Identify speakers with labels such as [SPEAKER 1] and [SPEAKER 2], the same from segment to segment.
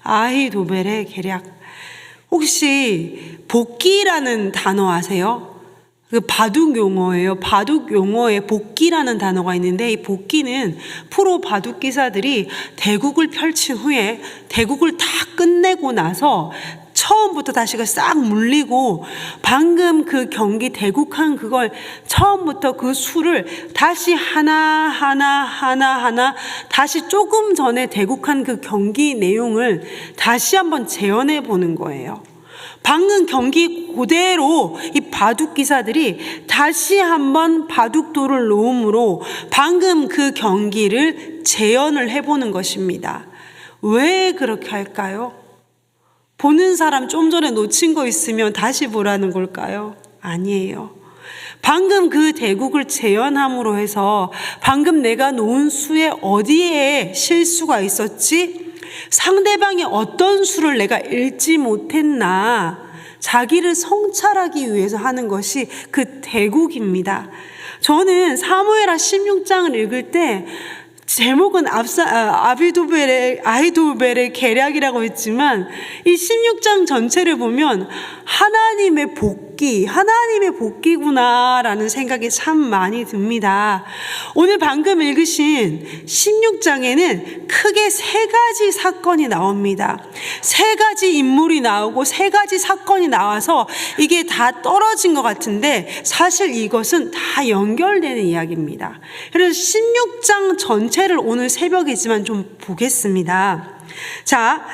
[SPEAKER 1] 아히도벨의 계략. 혹시 복기라는 단어 아세요? 그 바둑 용어예요. 바둑 용어에 복기라는 단어가 있는데, 이 복기는 프로 바둑 기사들이 대국을 펼친 후에 대국을 다 끝내고 나서 처음부터 다시가 싹 물리고, 방금 그 경기 대국한 그걸 처음부터 그 수를 다시 하나 다시 조금 전에 대국한 그 경기 내용을 다시 한번 재현해 보는 거예요. 방금 경기 그대로 이 바둑 기사들이 다시 한번 바둑돌을 놓음으로 방금 그 경기를 재현을 해보는 것입니다. 왜 그렇게 할까요? 보는 사람 좀 전에 놓친 거 있으면 다시 보라는 걸까요? 아니에요. 방금 그 대국을 재현함으로 해서 방금 내가 놓은 수에 어디에 실수가 있었지? 상대방이 어떤 수를 내가 읽지 못했나, 자기를 성찰하기 위해서 하는 것이 그 대국입니다. 저는 사무엘하 16장을 읽을 때 제목은 아히도벨의 계략이라고 했지만, 이 16장 전체를 보면 하나님의 복기구나라는 생각이 참 많이 듭니다. 오늘 방금 읽으신 16장에는 크게 세 가지 사건이 나옵니다. 세 가지 인물이 나오고 세 가지 사건이 나와서 이게 다 떨어진 것 같은데, 사실 이것은 다 연결되는 이야기입니다. 그래서 16장 전체를 오늘 새벽이지만 좀 보겠습니다. 자,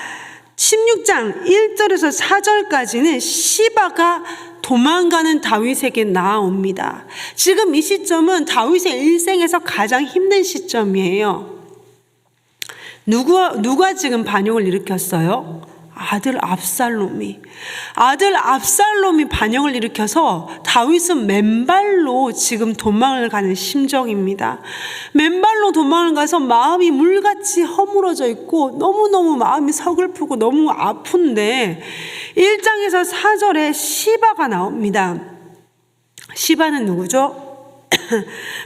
[SPEAKER 1] 16장 1절에서 4절까지는 시바가 도망가는 다윗에게 나아옵니다. 지금 이 시점은 다윗의 일생에서 가장 힘든 시점이에요. 누가 지금 반역을 일으켰어요? 아들 압살롬이 반역을 일으켜서 다윗은 맨발로 지금 도망을 가는 심정입니다. 맨발로 도망을 가서 마음이 물같이 허물어져 있고 너무너무 마음이 서글프고 너무 아픈데, 1장에서 4절에 시바가 나옵니다. 시바는 누구죠?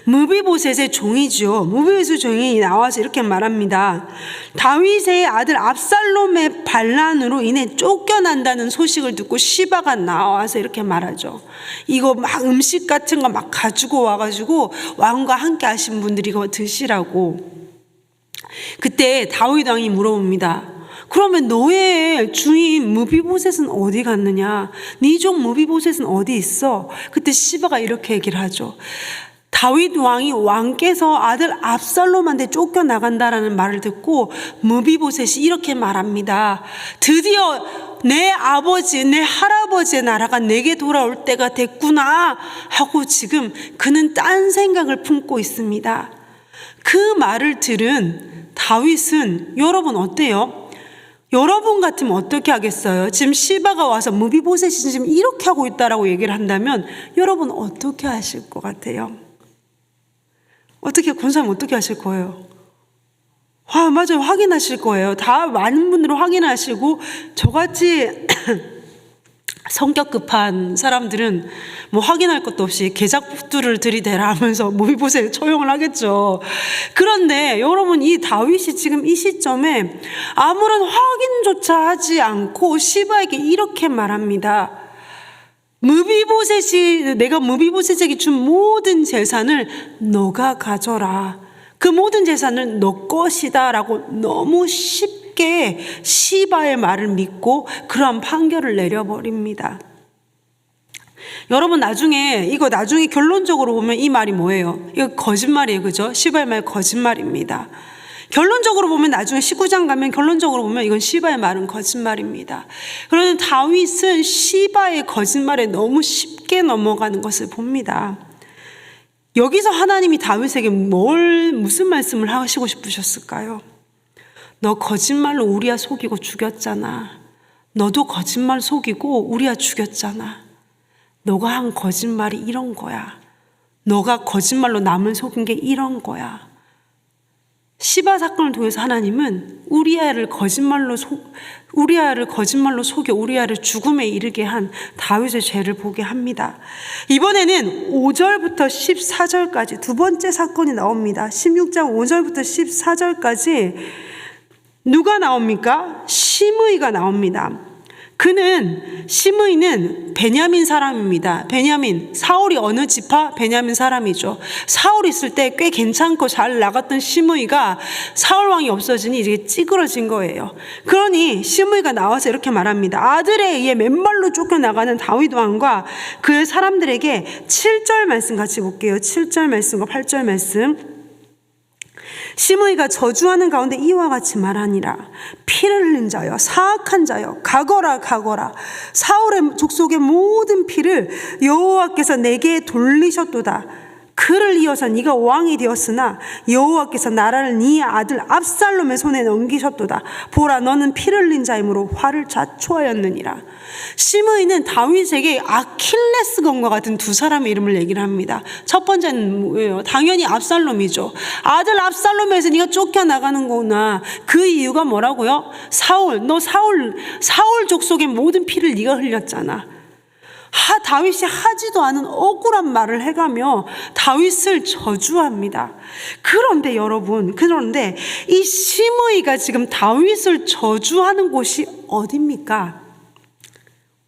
[SPEAKER 1] 무비보셋의 종이죠. 무비보셋의 종이 나와서 이렇게 말합니다. 다윗의 아들 압살롬의 반란으로 인해 쫓겨난다는 소식을 듣고 시바가 나와서 이렇게 말하죠. 이거 막 음식 같은 거 막 가지고 와가지고 왕과 함께 하신 분들이 이거 드시라고. 그때 다윗 왕이 물어봅니다. 그러면 너의 주인 무비보셋은 어디 갔느냐? 네 종 무비보셋은 어디 있어? 그때 시바가 이렇게 얘기를 하죠. 다윗 왕이 왕께서 아들 압살롬한테 쫓겨나간다라는 말을 듣고 무비보셋이 이렇게 말합니다. 드디어 내 아버지, 내 할아버지의 나라가 내게 돌아올 때가 됐구나 하고 지금 그는 딴 생각을 품고 있습니다. 그 말을 들은 다윗은, 여러분 어때요? 여러분 같으면 어떻게 하겠어요? 지금 시바가 와서 무비보셋이 지금 이렇게 하고 있다라고 얘기를 한다면 여러분 어떻게 하실 것 같아요? 권사님 어떻게 하실 거예요? 맞아요. 확인하실 거예요. 다 많은 분들은 확인하시고, 저같이 성격 급한 사람들은 뭐 확인할 것도 없이 계작들을 들이대라 하면서 무비보셋 처형을 하겠죠. 그런데 여러분, 이 다윗이 지금 이 시점에 아무런 확인조차 하지 않고 시바에게 이렇게 말합니다. 내가 무비보셋에게 준 모든 재산을 너가 가져라. 그 모든 재산은 너 것이다 라고 너무 쉽게 시바의 말을 믿고 그러한 판결을 내려버립니다. 여러분, 나중에 결론적으로 보면 이 말이 뭐예요? 이거 거짓말이에요. 그죠? 시바의 말 거짓말입니다. 결론적으로 보면, 나중에 19장 가면 결론적으로 보면 이건 시바의 말은 거짓말입니다. 그런데 다윗은 시바의 거짓말에 너무 쉽게 넘어가는 것을 봅니다. 여기서 하나님이 다윗에게 무슨 말씀을 하시고 싶으셨을까요? 너 거짓말로 우리야 속이고 죽였잖아. 너도 거짓말 속이고 우리야 죽였잖아. 너가 한 거짓말이 이런 거야. 너가 거짓말로 남을 속인 게 이런 거야. 시바 사건을 통해서 하나님은 우리아를 거짓말로 속여 우리아를 죽음에 이르게 한 다윗의 죄를 보게 합니다. 이번에는 5절부터 14절까지 두 번째 사건이 나옵니다. 16장 5절부터 14절까지 누가 나옵니까? 시므이가 나옵니다. 시므이는 베냐민 사람입니다. 베냐민, 사울이 어느 지파? 베냐민 사람이죠. 사울이 있을 때 꽤 괜찮고 잘 나갔던 시므이가 사울 왕이 없어지니 이제 찌그러진 거예요. 그러니 시므이가 나와서 이렇게 말합니다. 아들에 의해 맨발로 쫓겨나가는 다윗 왕과 그의 사람들에게 7절 말씀 같이 볼게요. 7절 말씀과 8절 말씀. 시므이가 저주하는 가운데 이와 같이 말하니라. 피를 흘린 자여, 사악한 자여, 가거라 가거라. 사울의 족속의 모든 피를 여호와께서 내게 돌리셨도다. 그를 이어서 네가 왕이 되었으나 여호와께서 나라를 네 아들 압살롬의 손에 넘기셨도다. 보라, 너는 피를 흘린 자이므로 화를 자초하였느니라. 시므이는 다윗에게 아킬레스건과 같은 두 사람의 이름을 얘기를 합니다. 첫 번째는 뭐예요? 당연히 압살롬이죠. 아들 압살롬에서 네가 쫓겨나가는 거구나. 그 이유가 뭐라고요? 너 사울 족속의 모든 피를 네가 흘렸잖아. 다윗이 하지도 않은 억울한 말을 해가며 다윗을 저주합니다. 그런데 여러분, 이 시므이가 지금 다윗을 저주하는 곳이 어디입니까?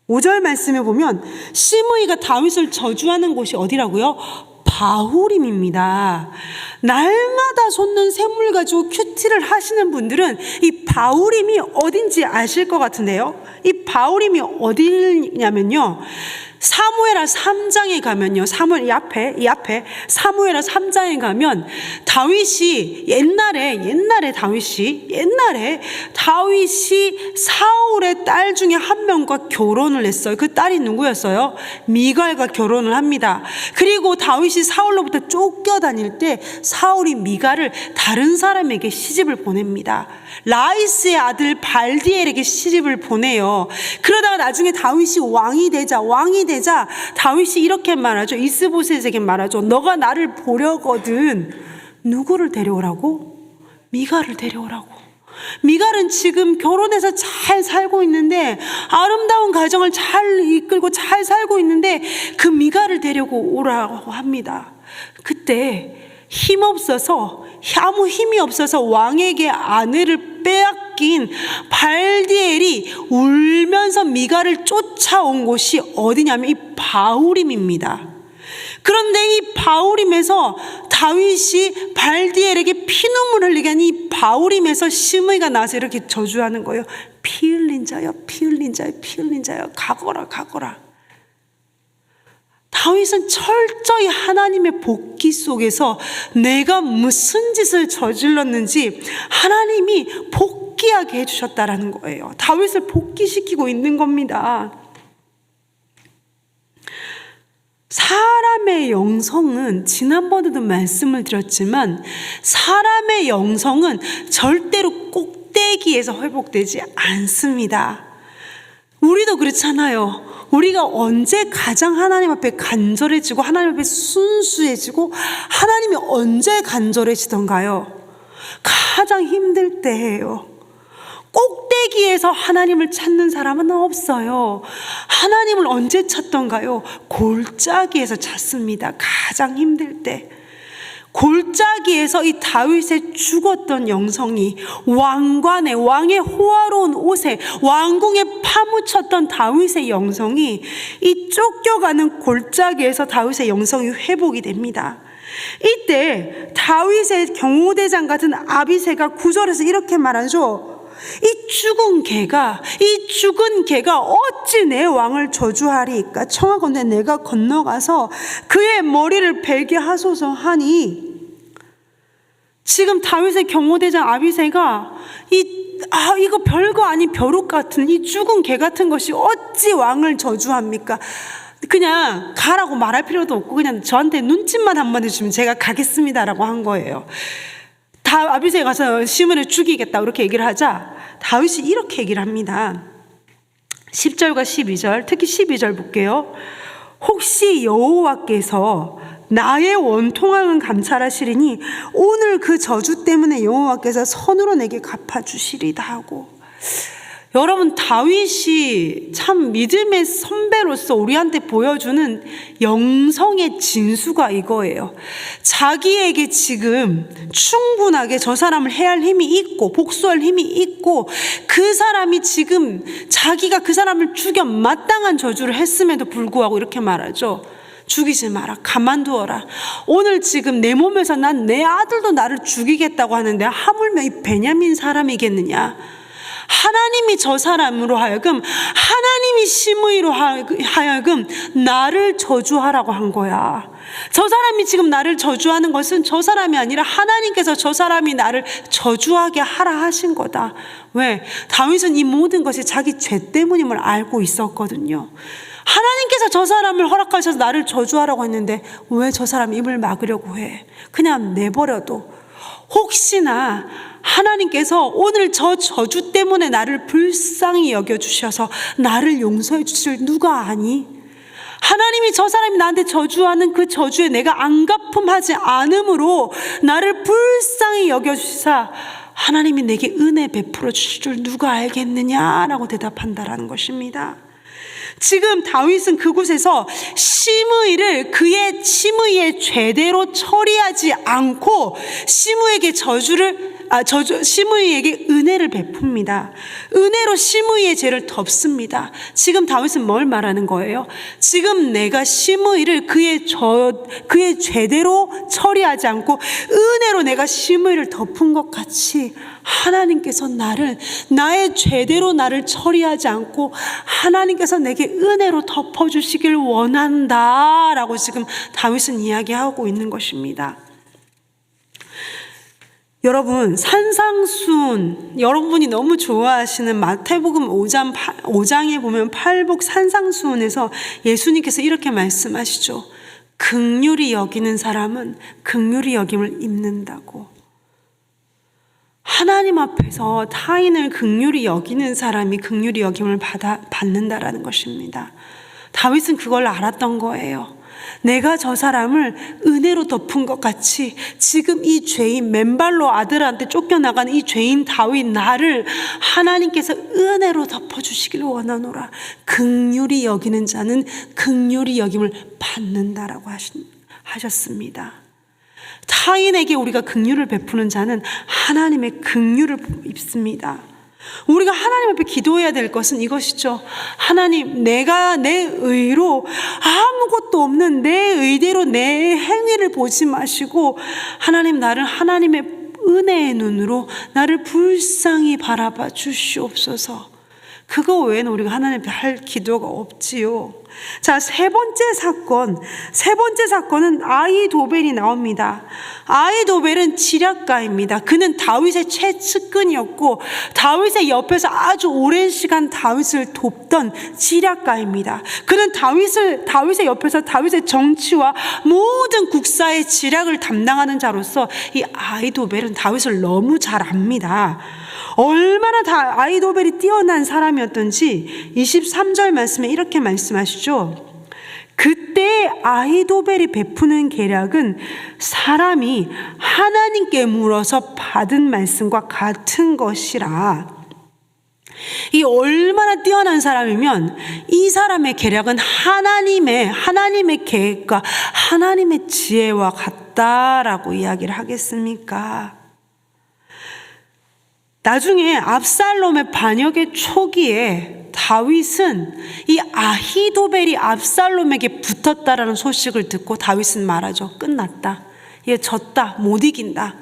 [SPEAKER 1] 5절 말씀에 보면 시므이가 다윗을 저주하는 곳이 어디라고요? 바후림입니다. 날마다 솟는 샘물 가지고 큐티를 하시는 분들은 이 바후림이 어딘지 아실 것 같은데요. 이 바후림이 어디냐면요, 사무엘하 3장에 가면요, 이 앞에 사무엘하 3장에 가면 옛날에 다윗이 사울의 딸 중에 한 명과 결혼을 했어요. 그 딸이 누구였어요? 미갈과 결혼을 합니다. 그리고 다윗이 사울로부터 쫓겨다닐 때 사울이 미갈을 다른 사람에게 시집을 보냅니다. 라이스의 아들 발디엘에게 시집을 보내요. 그러다가 나중에 다윗이 왕이 되자 다윗이 이렇게 말하죠. 이스보셋에게 말하죠. 너가 나를 보려거든 누구를 데려오라고? 미갈을 데려오라고. 미갈은 지금 결혼해서 잘 살고 있는데, 아름다운 가정을 잘 이끌고 잘 살고 있는데 그 미갈을 데리고 오라고 합니다. 그때 아무 힘이 없어서 왕에게 아내를 빼앗긴 발디엘이 울면서 미갈을 쫓아온 곳이 어디냐면 이 바후림입니다. 그런데 이 바후림에서 다윗이 발디엘에게 피눈물 흘리게 한 이 바후림에서 시므이가 나서 이렇게 저주하는 거예요. 피 흘린 자여, 피 흘린 자여, 피 흘린 자여, 가거라 가거라. 다윗은 철저히 하나님의 복기 속에서 내가 무슨 짓을 저질렀는지 하나님이 복귀하게 해주셨다라는 거예요. 다윗을 복귀시키고 있는 겁니다. 사람의 영성은, 지난번에도 말씀을 드렸지만 사람의 영성은 절대로 꼭대기에서 회복되지 않습니다. 우리도 그렇잖아요. 우리가 언제 가장 하나님 앞에 간절해지고 하나님 앞에 순수해지고 하나님이 언제 간절해지던가요? 가장 힘들 때예요. 꼭대기에서 하나님을 찾는 사람은 없어요. 하나님을 언제 찾던가요? 골짜기에서 찾습니다. 가장 힘들 때. 골짜기에서 이 다윗의 죽었던 영성이 왕의 호화로운 옷에 왕궁에 파묻혔던 다윗의 영성이 이 쫓겨가는 골짜기에서 다윗의 영성이 회복이 됩니다. 이때 다윗의 경호대장 같은 아비새가 9절에서 이렇게 말하죠. 이 죽은 개가 어찌 내 왕을 저주하리이까? 청하건대 내가 건너가서 그의 머리를 베게 하소서 하니, 지금 다윗의 경호대장 아비새가 이거 별거 아닌 벼룩 같은 이 죽은 개 같은 것이 어찌 왕을 저주합니까? 그냥 가라고 말할 필요도 없고 그냥 저한테 눈짓만 한번 해주면 제가 가겠습니다라고 한 거예요. 아비새가 가서 시므이를 죽이겠다 이렇게 얘기를 하자 다윗이 이렇게 얘기를 합니다. 10절과 12절, 특히 12절 볼게요. 혹시 여호와께서 나의 원통함은 감찰하시리니 오늘 그 저주 때문에 여호와께서 선으로 내게 갚아주시리다 하고, 여러분, 다윗이 참 믿음의 선배로서 우리한테 보여주는 영성의 진수가 이거예요. 자기에게 지금 충분하게 저 사람을 해할 힘이 있고 복수할 힘이 있고, 그 사람이 지금 자기가 그 사람을 죽여 마땅한 저주를 했음에도 불구하고 이렇게 말하죠. 죽이지 마라. 가만두어라. 오늘 지금 내 몸에서 난 내 아들도 나를 죽이겠다고 하는데 하물며 이 베냐민 사람이겠느냐. 하나님이 저 사람으로 하여금, 하나님이 심의로 하여금 나를 저주하라고 한 거야. 저 사람이 지금 나를 저주하는 것은 저 사람이 아니라 하나님께서 저 사람이 나를 저주하게 하라 하신 거다. 왜? 다윗은 이 모든 것이 자기 죄 때문임을 알고 있었거든요. 하나님께서 저 사람을 허락하셔서 나를 저주하라고 했는데 왜 저 사람 입을 막으려고 해? 그냥 내버려도 혹시나 하나님께서 오늘 저 저주 때문에 나를 불쌍히 여겨주셔서 나를 용서해 주실 누가 아니? 하나님이 저 사람이 나한테 저주하는 그 저주에 내가 안갚음하지 않음으로 나를 불쌍히 여겨주시사 하나님이 내게 은혜 베풀어 주실 줄 누가 알겠느냐라고 대답한다라는 것입니다. 지금 다윗은 그곳에서 심의를 그의 심의의 죄대로 처리하지 않고 심의에게 은혜를 베풉니다. 은혜로 심의의 죄를 덮습니다. 지금 다윗은 뭘 말하는 거예요? 지금 내가 심의를 그의 죄대로 처리하지 않고 은혜로 내가 심의를 덮은 것 같이 하나님께서 나의 죄대로 나를 처리하지 않고 하나님께서 내게 은혜로 덮어주시길 원한다라고 지금 다윗은 이야기하고 있는 것입니다. 여러분, 산상수훈, 여러분이 너무 좋아하시는 마태복음 5장에 보면 팔복 산상수훈에서 예수님께서 이렇게 말씀하시죠. 긍휼히 여기는 사람은 긍휼히 여김을 입는다고. 하나님 앞에서 타인을 긍휼히 여기는 사람이 긍휼히 여김을 받는다라는 것입니다. 다윗은 그걸 알았던 거예요. 내가 저 사람을 은혜로 덮은 것 같이 지금 이 죄인, 맨발로 아들한테 쫓겨나가는 이 죄인 다윗 나를 하나님께서 은혜로 덮어주시길 원하노라. 긍휼히 여기는 자는 긍휼히 여김을 받는다라고 하셨습니다. 타인에게 우리가 긍휼을 베푸는 자는 하나님의 긍휼을 입습니다. 우리가 하나님 앞에 기도해야 될 것은 이것이죠. 하나님, 내가 내 의로 아무것도 없는 내 의대로 내 행위를 보지 마시고 하나님, 나를 하나님의 은혜의 눈으로 나를 불쌍히 바라봐 주시옵소서. 그거 외에는 우리가 하나님 앞에 할 기도가 없지요. 자, 세 번째 사건은 아히도벨이 나옵니다. 아히도벨은 지략가입니다. 그는 다윗의 최측근이었고 다윗의 옆에서 아주 오랜 시간 다윗을 돕던 지략가입니다. 그는 다윗의 옆에서 다윗의 정치와 모든 국사의 지략을 담당하는 자로서 이 아히도벨은 다윗을 너무 잘 압니다. 얼마나 아히도벨이 뛰어난 사람이었던지 23절 말씀에 이렇게 말씀하시죠. 그때 아히도벨이 베푸는 계략은 사람이 하나님께 물어서 받은 말씀과 같은 것이라. 이 얼마나 뛰어난 사람이면 이 사람의 계략은 하나님의 계획과 하나님의 지혜와 같다라고 이야기를 하겠습니까? 나중에 압살롬의 반역의 초기에 다윗은 이 아히도벨이 압살롬에게 붙었다라는 소식을 듣고 다윗은 말하죠. 끝났다. 얘 졌다. 못 이긴다.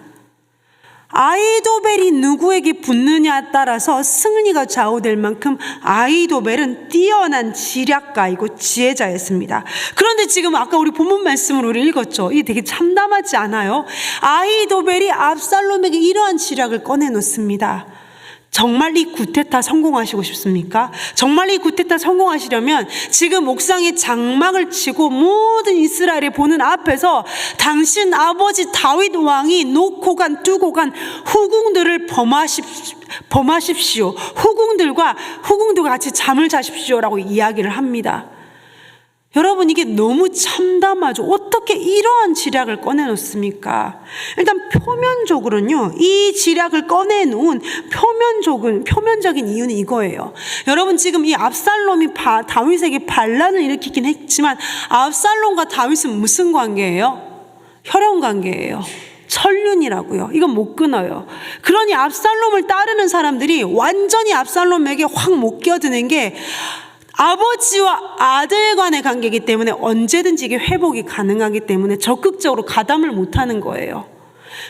[SPEAKER 1] 아히도벨이 누구에게 붙느냐에 따라서 승리가 좌우될 만큼 아히도벨은 뛰어난 지략가이고 지혜자였습니다. 그런데 지금 아까 우리 본문 말씀을 우리 읽었죠. 이게 되게 참담하지 않아요? 아히도벨이 압살롬에게 이러한 지략을 꺼내놓습니다. 정말 이 구테타 성공하시고 싶습니까? 정말 이 구테타 성공하시려면 지금 옥상에 장막을 치고 모든 이스라엘이 보는 앞에서 당신 아버지 다윗 왕이 놓고 두고 간 후궁들을 범하십시오. 후궁들과 같이 잠을 자십시오라고 이야기를 합니다. 여러분, 이게 너무 참담하죠. 어떻게 이러한 지략을 꺼내놓습니까? 일단 표면적으로는요, 이 지략을 꺼내놓은 표면적인 이유는 이거예요. 여러분, 지금 이 압살롬이 다윗에게 반란을 일으키긴 했지만, 압살롬과 다윗은 무슨 관계예요? 혈연 관계예요. 천륜이라고요. 이건 못 끊어요. 그러니 압살롬을 따르는 사람들이 완전히 압살롬에게 확 못 끼어드는 게 아버지와 아들 간의 관계이기 때문에 언제든지 이게 회복이 가능하기 때문에 적극적으로 가담을 못하는 거예요.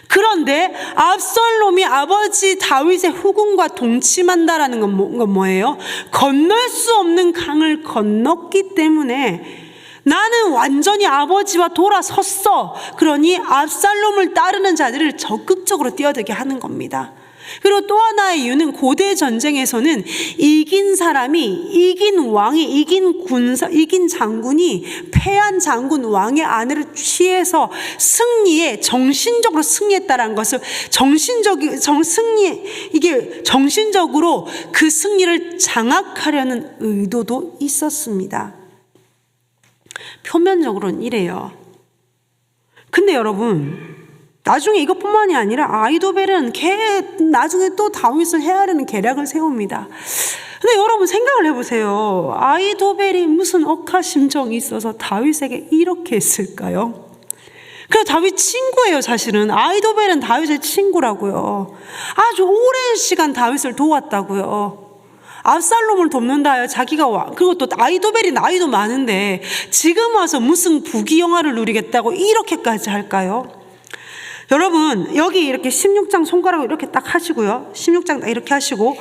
[SPEAKER 1] 그런데 압살롬이 아버지 다윗의 후궁과 동침한다라는 건 뭐예요? 건널 수 없는 강을 건넜기 때문에 나는 완전히 아버지와 돌아섰어. 그러니 압살롬을 따르는 자들을 적극적으로 뛰어들게 하는 겁니다. 그리고 또 하나의 이유는 고대 전쟁에서는 이긴 사람이, 이긴 왕이, 이긴 장군이 패한 장군 왕의 아내를 취해서 정신적으로 승리했다라는 것을 정신적으로 그 승리를 장악하려는 의도도 있었습니다. 표면적으로는 이래요. 근데 여러분, 나중에 이것뿐만이 아니라 아히도벨은 나중에 또 다윗을 헤아리는 계략을 세웁니다. 근데 여러분 생각을 해보세요. 아히도벨이 무슨 억하심정이 있어서 다윗에게 이렇게 했을까요? 그래서 다윗 친구예요. 사실은 아히도벨은 다윗의 친구라고요. 아주 오랜 시간 다윗을 도왔다고요. 압살롬을 돕는다. 그리고 또 아히도벨이 나이도 많은데 지금 와서 무슨 부귀영화를 누리겠다고 이렇게까지 할까요? 여러분, 여기 이렇게 16장 손가락을 이렇게 딱 하시고요. 16장 딱 이렇게 하시고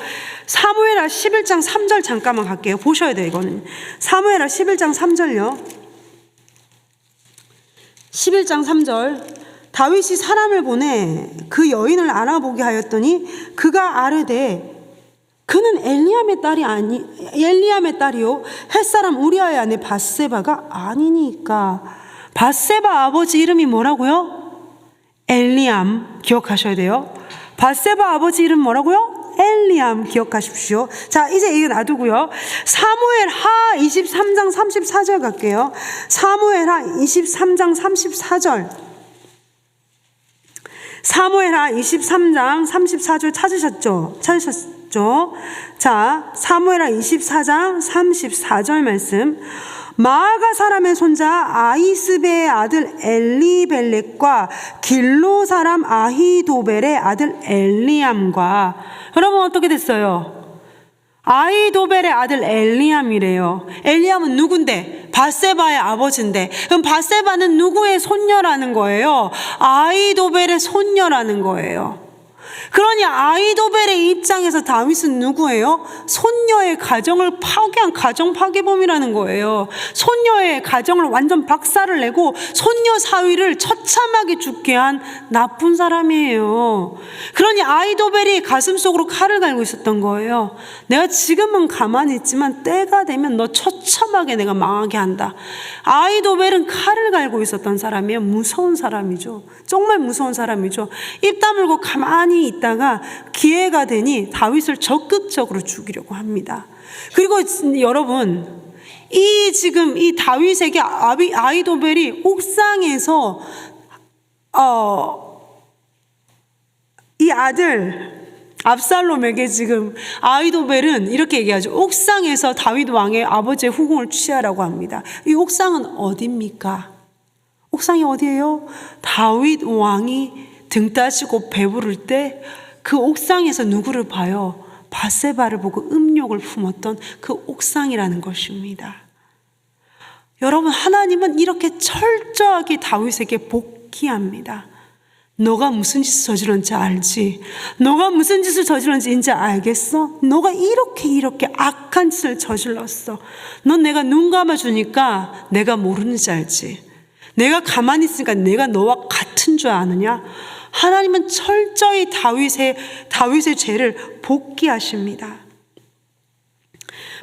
[SPEAKER 1] 사무엘하 11장 3절 잠깐만 갈게요. 보셔야 돼요, 이거는. 사무엘하 11장 3절요. 11장 3절. 다윗이 사람을 보내 그 여인을 알아보게 하였더니 그가 아뢰되 그는 엘리암의 딸이요 햇사람 우리아의 아내 밧세바가 아니니까. 밧세바 아버지 이름이 뭐라고요? 엘리암. 기억하셔야 돼요. 밧세바 아버지 이름 뭐라고요? 엘리암. 기억하십시오. 자, 이제 이거 놔두고요. 사무엘하 23장 34절 갈게요. 사무엘하 23장 34절. 사무엘하 23장 34절 찾으셨죠? 자, 사무엘하 24장 34절 말씀. 마아가 사람의 손자 아히스베의 아들 엘리벨렉과 길로 사람 아히도벨의 아들 엘리암과. 여러분 어떻게 됐어요? 아히도벨의 아들 엘리암이래요. 엘리암은 누군데? 밧세바의 아버지인데, 그럼 밧세바는 누구의 손녀라는 거예요? 아히도벨의 손녀라는 거예요. 그러니 아히도벨의 입장에서 다윗은 누구예요? 손녀의 가정을 파괴한 가정 파괴범이라는 거예요. 손녀의 가정을 완전 박살을 내고 손녀 사위를 처참하게 죽게 한 나쁜 사람이에요. 그러니 아히도벨이 가슴속으로 칼을 갈고 있었던 거예요. 내가 지금은 가만히 있지만 때가 되면 너 처참하게 내가 망하게 한다. 아히도벨은 칼을 갈고 있었던 사람이에요. 무서운 사람이죠. 정말 무서운 사람이죠. 입 다물고 가만히 있다가 기회가 되니 다윗을 적극적으로 죽이려고 합니다. 그리고 여러분, 지금 이 다윗에게 아히도벨이 옥상에서 이 아들 압살롬에게 지금 아히도벨은 이렇게 얘기하죠. 옥상에서 다윗 왕의 아버지의 후궁을 취하라고 합니다. 이 옥상은 어디입니까? 옥상이 어디예요? 다윗 왕이 등 따시고 배부를 때 그 옥상에서 누구를 봐요? 밧세바를 보고 음욕을 품었던 그 옥상이라는 것입니다. 여러분, 하나님은 이렇게 철저하게 다윗에게 복귀합니다. 너가 무슨 짓을 저질렀는지 알지? 너가 무슨 짓을 저질렀는지 이제 알겠어? 너가 이렇게 악한 짓을 저질렀어. 넌 내가 눈 감아주니까 내가 모르는지 알지? 내가 가만히 있으니까 내가 너와 같은 줄 아느냐? 하나님은 철저히 다윗의 죄를 복귀하십니다.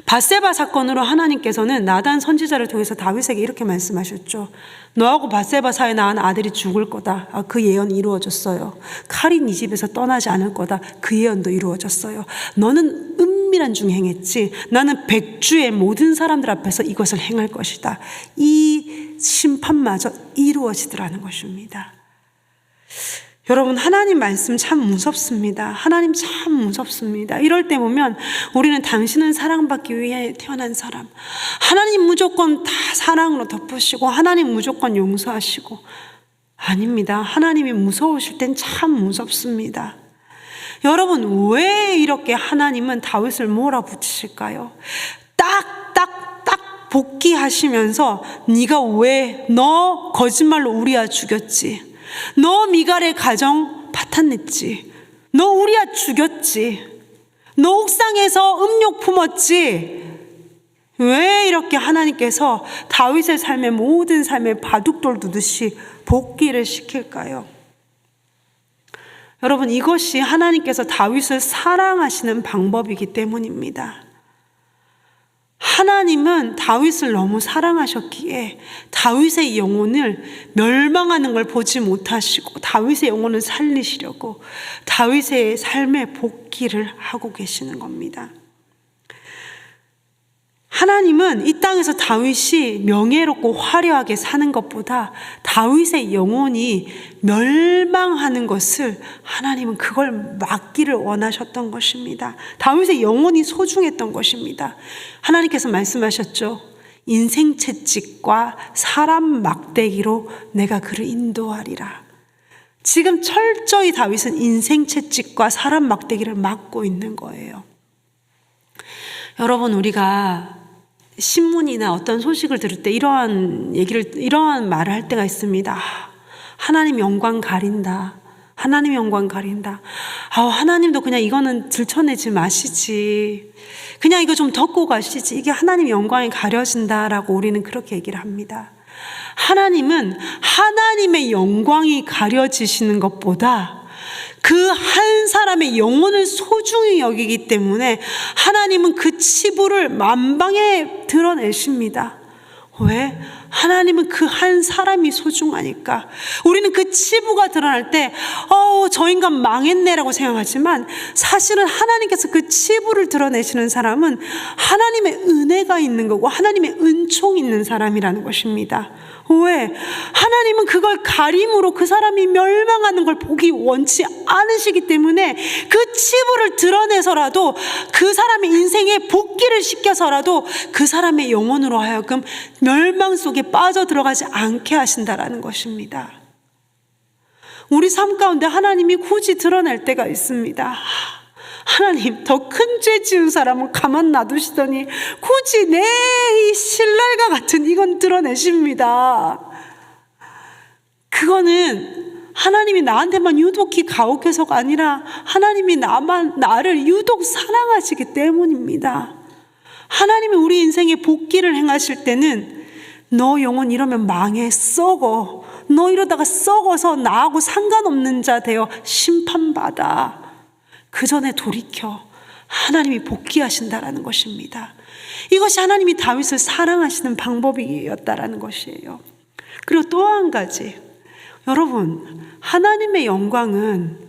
[SPEAKER 1] 밧세바 사건으로 하나님께서는 나단 선지자를 통해서 다윗에게 이렇게 말씀하셨죠. 너하고 밧세바 사이에 낳은 아들이 죽을 거다. 그 예언이 이루어졌어요. 칼이 네 집에서 떠나지 않을 거다. 그 예언도 이루어졌어요. 너는 은밀한 중에 행했지 나는 백주의 모든 사람들 앞에서 이것을 행할 것이다. 이 심판마저 이루어지더라는 것입니다. 여러분, 하나님 말씀 참 무섭습니다. 하나님 참 무섭습니다. 이럴 때 보면 우리는 당신은 사랑받기 위해 태어난 사람, 하나님 무조건 다 사랑으로 덮으시고 하나님 무조건 용서하시고, 아닙니다. 하나님이 무서우실 땐 참 무섭습니다. 여러분, 왜 이렇게 하나님은 다윗을 몰아붙이실까요? 딱 복귀하시면서 네가 왜 너 거짓말로 우리아 죽였지, 너 미갈의 가정 파탄냈지, 너 우리아 죽였지, 너 옥상에서 음욕 품었지. 왜 이렇게 하나님께서 다윗의 삶의 모든 삶에 바둑돌 두듯이 복귀를 시킬까요? 여러분, 이것이 하나님께서 다윗을 사랑하시는 방법이기 때문입니다. 하나님은 다윗을 너무 사랑하셨기에 다윗의 영혼을 멸망하는 걸 보지 못하시고 다윗의 영혼을 살리시려고 다윗의 삶의 복귀를 하고 계시는 겁니다. 하나님은 이 땅에서 다윗이 명예롭고 화려하게 사는 것보다 다윗의 영혼이 멸망하는 것을 하나님은 그걸 막기를 원하셨던 것입니다. 다윗의 영혼이 소중했던 것입니다. 하나님께서 말씀하셨죠. 인생 채찍과 사람 막대기로 내가 그를 인도하리라. 지금 철저히 다윗은 인생 채찍과 사람 막대기를 막고 있는 거예요. 여러분, 우리가 신문이나 어떤 소식을 들을 때 이러한 말을 할 때가 있습니다. 하나님 영광 가린다. 하나님 영광 가린다. 하나님도 그냥 이거는 들춰내지 마시지. 그냥 이거 좀 덮고 가시지. 이게 하나님 영광이 가려진다라고 우리는 그렇게 얘기를 합니다. 하나님은 하나님의 영광이 가려지시는 것보다 그 한 사람의 영혼을 소중히 여기기 때문에 하나님은 그 치부를 만방에 드러내십니다. 왜? 하나님은 그 한 사람이 소중하니까. 우리는 그 치부가 드러날 때 저 인간 망했네라고 생각하지만 사실은 하나님께서 그 치부를 드러내시는 사람은 하나님의 은혜가 있는 거고 하나님의 은총이 있는 사람이라는 것입니다. 왜? 하나님은 그걸 가림으로 그 사람이 멸망하는 걸 보기 원치 않으시기 때문에 그 치부를 드러내서라도 그 사람의 인생에 복귀를 시켜서라도 그 사람의 영혼으로 하여금 멸망 속에 빠져들어가지 않게 하신다라는 것입니다. 우리 삶 가운데 하나님이 굳이 드러낼 때가 있습니다. 하나님, 더 큰 죄 지은 사람을 가만 놔두시더니 굳이 내 이 신랄과 같은 이건 드러내십니다. 그거는 하나님이 나한테만 유독히 가혹해서가 아니라 하나님이 나를 유독 사랑하시기 때문입니다. 하나님이 우리 인생에 복귀를 행하실 때는 너 영혼 이러면 망해 썩어, 너 이러다가 썩어서 나하고 상관없는 자 되어 심판받아. 그 전에 돌이켜. 하나님이 복귀하신다라는 것입니다. 이것이 하나님이 다윗을 사랑하시는 방법이었다라는 것이에요. 그리고 또 한 가지, 여러분, 하나님의 영광은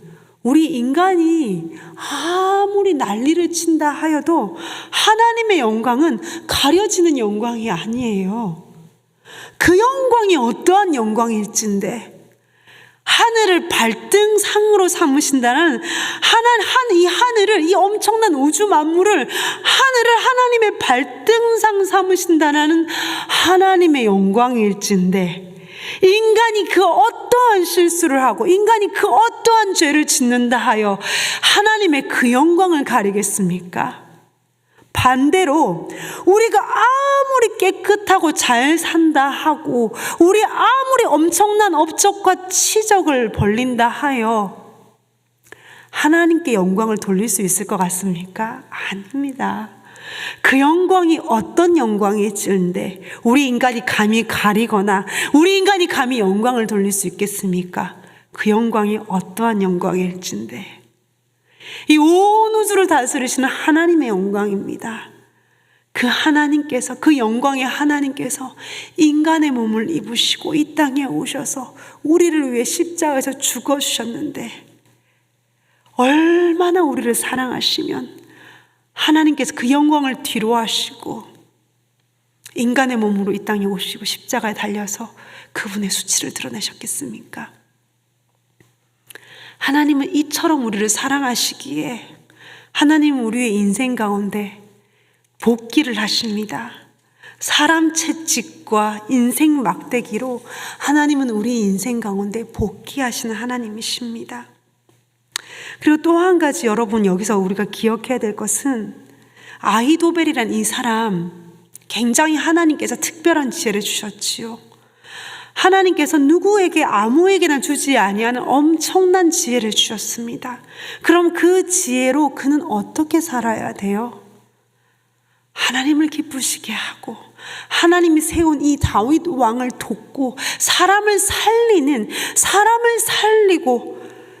[SPEAKER 1] 우리 인간이 아무리 난리를 친다 하여도 하나님의 영광은 가려지는 영광이 아니에요. 그 영광이 어떠한 영광일진데 하늘을 발등상으로 삼으신다는 이 하늘을, 이 엄청난 우주 만물을 하늘을 하나님의 발등상 삼으신다는 하나님의 영광일진데 인간이 그 어떠한 실수를 하고 인간이 그 어떠한 죄를 짓는다 하여 하나님의 그 영광을 가리겠습니까? 반대로 우리가 아무리 깨끗하고 잘 산다 하고 우리 아무리 엄청난 업적과 치적을 벌린다 하여 하나님께 영광을 돌릴 수 있을 것 같습니까? 아닙니다. 그 영광이 어떤 영광일지인데 우리 인간이 감히 가리거나 우리 인간이 감히 영광을 돌릴 수 있겠습니까? 그 영광이 어떠한 영광일지인데 이 온 우주를 다스리시는 하나님의 영광입니다. 그 하나님께서, 그 영광의 하나님께서 인간의 몸을 입으시고 이 땅에 오셔서 우리를 위해 십자가에서 죽어주셨는데 얼마나 우리를 사랑하시면 하나님께서 그 영광을 뒤로 하시고 인간의 몸으로 이 땅에 오시고 십자가에 달려서 그분의 수치를 드러내셨겠습니까? 하나님은 이처럼 우리를 사랑하시기에 하나님은 우리의 인생 가운데 복기를 하십니다. 사람 채찍과 인생 막대기로 하나님은 우리 인생 가운데 복기하시는 하나님이십니다. 그리고 또 한 가지 여러분 여기서 우리가 기억해야 될 것은 아히도벨이란 이 사람 굉장히 하나님께서 특별한 지혜를 주셨지요. 하나님께서 누구에게 아무에게나 주지 아니하는 엄청난 지혜를 주셨습니다. 그럼 그 지혜로 그는 어떻게 살아야 돼요? 하나님을 기쁘시게 하고 하나님이 세운 이 다윗 왕을 돕고 사람을 살리고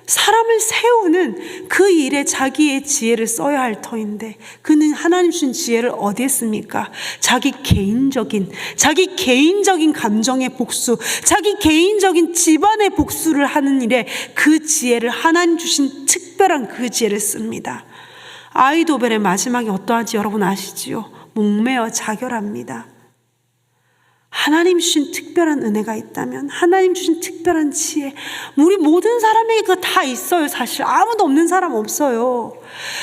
[SPEAKER 1] 사람을 세우는 그 일에 자기의 지혜를 써야 할 터인데 그는 하나님 주신 지혜를 어디에 씁니까? 자기 개인적인 감정의 복수, 자기 개인적인 집안의 복수를 하는 일에 그 지혜를 하나님 주신 특별한 그 지혜를 씁니다. 아히도벨의 마지막이 어떠한지 여러분 아시지요? 목매어 자결합니다. 하나님 주신 특별한 은혜가 있다면, 하나님 주신 특별한 지혜, 우리 모든 사람에게 그거 다 있어요. 사실 아무도 없는 사람 없어요.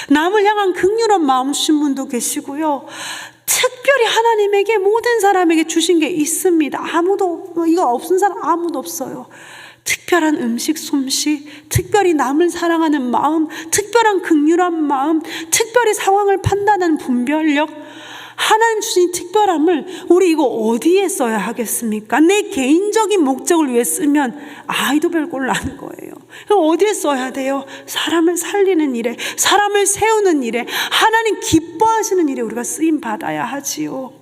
[SPEAKER 1] 남을 향한 긍휼한 마음 주신 분도 계시고요, 특별히 하나님에게 모든 사람에게 주신 게 있습니다. 이거 없은 사람 아무도 없어요. 특별한 음식 솜씨, 특별히 남을 사랑하는 마음, 특별한 긍휼한 마음, 특별히 상황을 판단하는 분별력, 하나님 주신 특별함을 우리 이거 어디에 써야 하겠습니까? 내 개인적인 목적을 위해 쓰면 아히도벨 꼴 나는 거예요. 그럼 어디에 써야 돼요? 사람을 살리는 일에, 사람을 세우는 일에, 하나님 기뻐하시는 일에 우리가 쓰임 받아야 하지요.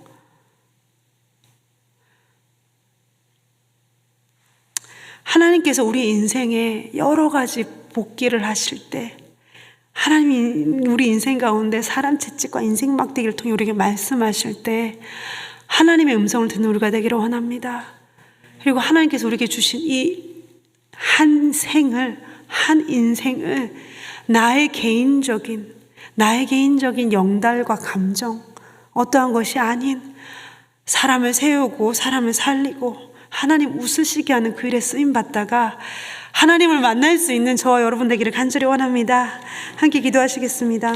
[SPEAKER 1] 하나님께서 우리 인생에 여러 가지 복기를 하실 때 하나님이 우리 인생 가운데 사람 채찍과 인생 막대기를 통해 우리에게 말씀하실 때 하나님의 음성을 듣는 우리가 되기를 원합니다. 그리고 하나님께서 우리에게 주신 이 한 인생을 나의 개인적인 영달과 감정, 어떠한 것이 아닌 사람을 세우고 사람을 살리고 하나님 웃으시게 하는 그 일에 쓰임받다가 하나님을 만날 수 있는 저와 여러분 되기를 간절히 원합니다. 함께 기도하시겠습니다.